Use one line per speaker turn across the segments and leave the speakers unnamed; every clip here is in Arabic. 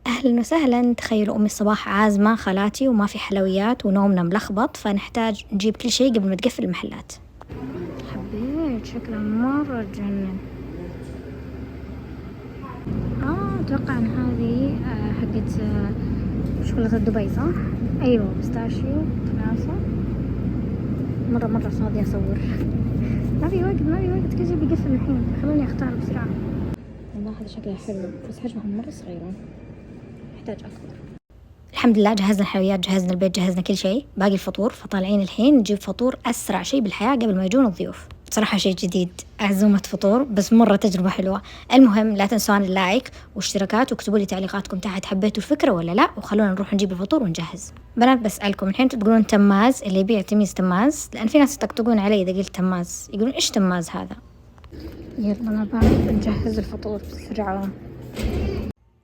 أهلا وسهلا. تخيلوا أمي الصباح عازمة خالاتي وما في حلويات ونومنا ملخبط، فنحتاج نجيب كل شيء قبل ما تقفل المحلات. حبيت شكلها مرة تجنن. أتوقع أن هذه حقت شوكولاتة دبي صح؟ أيوة بستاشيو تناسة. مرة فاضية أصور. ما في وقت كل شيء بيقفل الحين، خلوني أختار بسرعة. والله هذا شكلها حلو بس حجمهم مرة صغيرة، نحتاج أكبر. الحمد لله جهزنا الحلويات، جهزنا البيت، جهزنا كل شيء، باقي الفطور. فطالعين الحين نجيب فطور أسرع شيء بالحياة قبل ما يجون الضيوف. بصراحة شيء جديد، عزومة فطور بس مرة تجربة حلوة. المهم لا تنسون اللايك واشتراكات واكتبوا لي تعليقاتكم تحت، حبيتوا الفكرة ولا لا، وخلونا نروح نجيب الفطور ونجهز. بنات بسألكم الحين تقولون تماز، اللي يبيع تميز تماز، لأن في ناس يطقطقون علي إذا قلت تماز، يقولون إيش تماز هذا. يلا مع بعض نجهز الفطور بسرعة.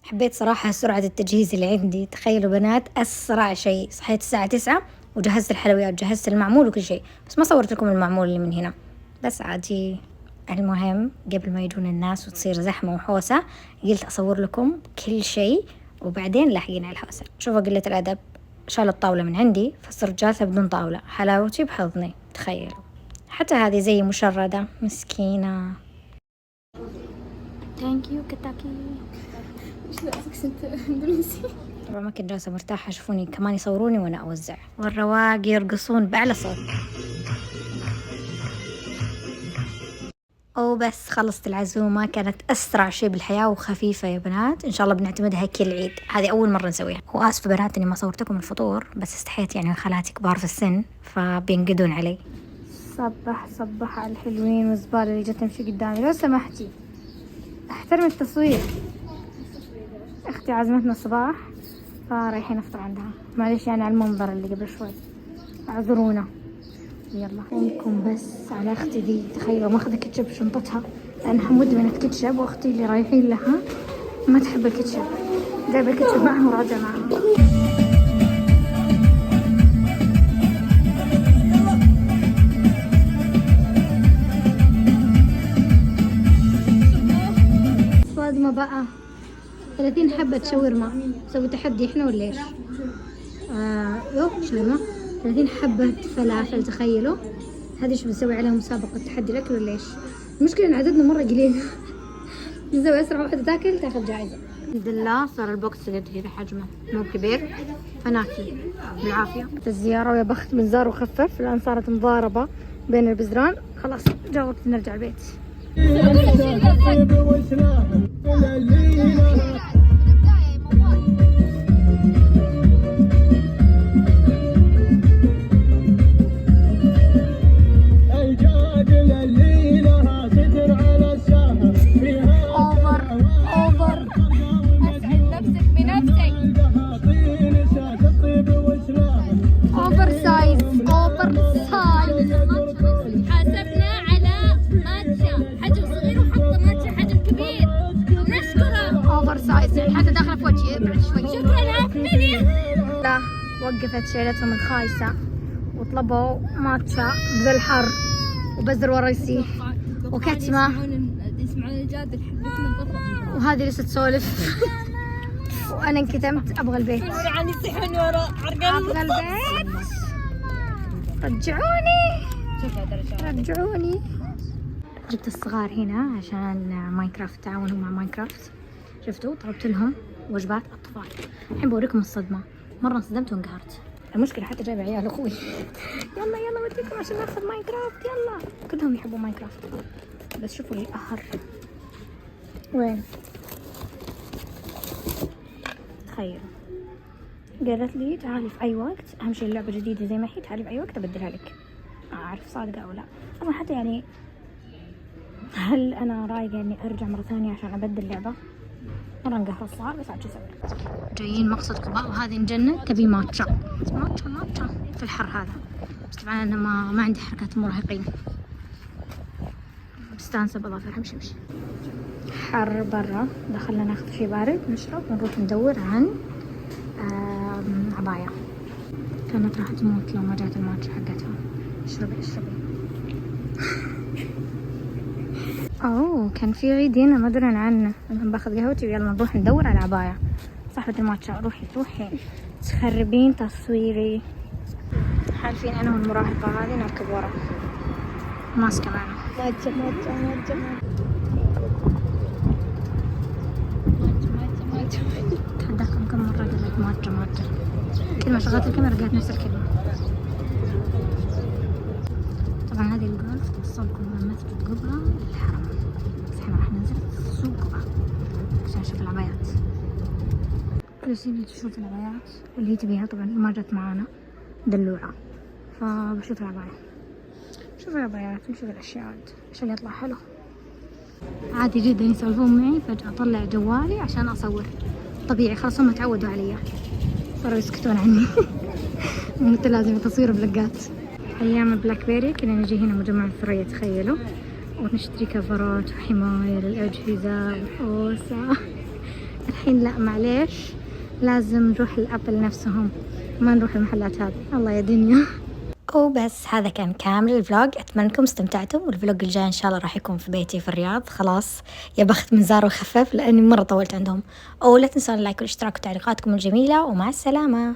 حبيت صراحة سرعة التجهيز اللي عندي. تخيلوا بنات أسرع شيء صحيت الساعة 9 وجهزت الحلويات، جهزت المعمول وكل شيء، بس ما صورت لكم المعمول اللي من هنا، بس عادي. المهم قبل ما يجون الناس وتصير زحمة وحوسة قلت أصور لكم كل شيء وبعدين لاحقين على الحوسة. شوفوا قلة الأدب، شال الطاولة من عندي فصرت جالسة بدون طاولة، حلاوتي بحضني. تخيلوا حتى هذه زي مشردة مسكينة. ثانك يو كتاكي.
ايش ذا اكسنت اندونيسي؟
طبعا ما كنت جالسة مرتاحة، شوفوني كمان يصوروني وانا اوزع، والرواق يرقصون بأعلى صوت. وبس خلصت العزومة، كانت أسرع شيء بالحياة وخفيفة يا بنات، إن شاء الله بنعتمدها كل عيد، هذه أول مرة نسويها. وآسفة بنات إني ما صورتكم الفطور، بس استحيت يعني خالاتي كبار في السن فبينقدون علي. صبح على الحلوين والزبالة اللي جت تمشي قدامي، لو سمحتي احترم التصوير. اختي عزمتنا الصباح فرايحين نفطر عندها، معلش يعني على المنظر اللي قبل شوي، اعذرونا. يلا خليكم بس على اختي دي، تخيلوا ماخذة كاتشب في شنطتها لانها مدمنة كاتشب، واختي اللي رايحين لها ما تحب الكاتشب، جايبة الكاتشب معها وراجع معها. صادمة بقى 30 حبة شاورما، نسوي تحدي احنا ولا ايش؟ شاورما 30 حبة فلافل، تخيلوا هذه ايش بنسوي عليها مسابقة تحدي الأكل ولا ايش؟ المشكلة ان عددنا مرة قليل. نسوي أسرع واحدة تاكل جائزة. الحمد لله صار البوكس قد كذا حجمه، مو كبير فناكل بالعافية. الزيارة ويا بخت من زار وخفف، الآن صارت مضاربة بين البزران، خلاص جاء وقت نرجع البيت.
حاسبنا على ماتشا حجم صغير وحط ماتشا حجم كبير، نشكره.
اوفر سايز يعني حتى داخله في وجهي، ابعد شوي.
شكرا
لا وقفت شيلتهم الخايسة وطلبوا ماتشا بذا الحر وبزر ورا يسيح وكتمة،
يسمعون الجاد الحبة
وهذه لسه تسولف وانا انكتمت. ابغى البيت،
عن يصيحون ورا
ابغى البيت، رجعوني. جبت الصغار هنا عشان ماينكرافت، تعاونوا مع ماينكرافت. شفتوا طلبت لهم وجبات اطفال. الحين بوريكم الصدمة، مرة انصدمت وانقهرت. المشكلة حتى جايبة عيال اخوي. يلا وديكم عشان ناخذ ماينكرافت، يلا كلهم يحبوا ماينكرافت. بس شوفوا القهر وين. تخيلوا قالت لي تعالي في اي وقت، اهم شيء اللعبة جديدة زي ما هي، تعالي في اي وقت ابدلها لك. اعرف صادقة او لا، طبعا حتى يعني هل انا رايقة اني ارجع مرة ثانية عشان ابدل اللعبة؟ مرة انقهر الصغار، بس عاد شو اسوي. جايين مقصد قباء وهذه نجنة تبي ماتشا في الحر هذا، بس طبعا انا ما عندي حركات المراهقين، مستانسة بظافر. امشي حر برا، دخلنا ناخذ شيء بارد نشرب ونروح ندور عن عباية. كانت راح تموت لو ما جات الماتشا حقتها. اشربي اوه كان في عيد هنا ما درنا عنه. انا باخذ قهوتي ويلا نروح ندور على عباية. صاحبة الماتشا، روحي تخربين تصويري. حالفين أنا والمراهقة هذه نركب ورا ماسكة معنا تحداكم كم مرة قلت ماتشا. كل ما شغلت الكاميرا قالت نفس الكلمة. طبعا هذه الجولف توصلكم من مسجد قبة للحرم، بس احنا راح ننزل سوق قبة عشان نشوف العبايات. بس اللي تشوف العبايات واللي هي تبيها طبعا ما جت معانا دلوعة، فبشوف العبايات ونشوف الأشياء عشان يطلع حلو. عادي جدا يسولفون معي، فجأة أطلع جوالي عشان أصور. طبيعي خلاص هم تعودوا علي، صاروا يسكتون عني. قلت لازم تصوير بلقات. أيام بلاك بيري كنا نجي هنا مجمع الثريا تخيلوا، ونشتري كفرات وحماية للأجهزة وحوسة. الحين لا معليش، لازم نروح الأبل نفسهم، ما نروح المحلات هذه. الله يا دنيا. وبس هذا كان كامل الفلوج، أتمنى أنكم استمتعتم. والفلوج الجاي إن شاء الله راح يكون في بيتي في الرياض. خلاص يا بخت من زار وخفف لأني مرة طولت عندهم. لا تنسون اللايك والاشتراك وتعليقاتكم الجميلة، ومع السلامة.